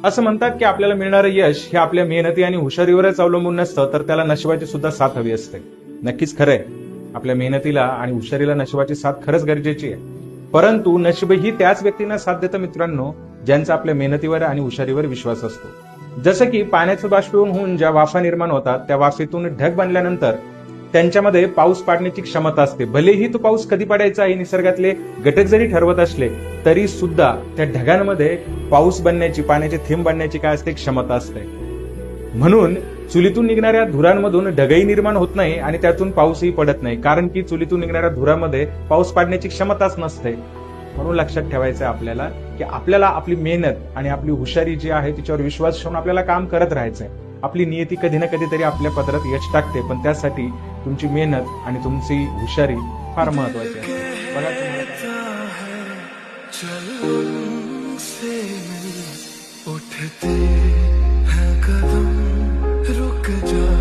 असं म्हणतात की आपल्याला मिळणारं यश हे आपल्या मेहनती आणि हुशारीवरच अवलंबून नसतं, तर त्याला नशिबाची सुद्धा साथ हवी असते. नक्कीच खरंय, आपल्या मेहनतीला आणि हुशारीला नशिबाची साथ खरंच गरजेची आहे. परंतु नशीबही त्याच व्यक्तींना साथ देतं मित्रांनो, ज्यांचा आपल्या मेहनतीवर आणि हुशारीवर विश्वास असतो. जसं की पाण्याचं बाष्पीभवन होऊन ज्या वाफा निर्माण होतात, त्या वाफेतून ढग बनल्यानंतर त्यांच्यामध्ये पाऊस पाडण्याची क्षमता असते. भलेही तो पाऊस कधी पडायचा हे निसर्गातले घटक जरी ठरवत असले, तरी सुद्धा त्या ढगांमध्ये पाऊस बनण्याची, पाण्याचे थेंब बनण्याची काय असते, क्षमता असते. म्हणून चुलीतून निघणाऱ्या धुरांमधून ढगही निर्माण होत नाही आणि त्यातून पाऊसही पडत नाही, कारण की चुलीतून निघणाऱ्या धुरामध्ये पाऊस पाडण्याची क्षमताच नसते. म्हणून लक्षात ठेवायचं आहे आपल्याला की आपल्याला आपली मेहनत आणि आपली हुशारी जी आहे तिच्यावर विश्वास ठेवून आपल्याला काम करत राहायचंय. आपली नियती कधी ना कधीतरी आपल्या पदरात यश टाकते, पण त्यासाठी तुमची मेहनत आणि तुमची हुशारी फार महत्वाची असते. बघा तुम्हाला उठते हैं कदम रुक जा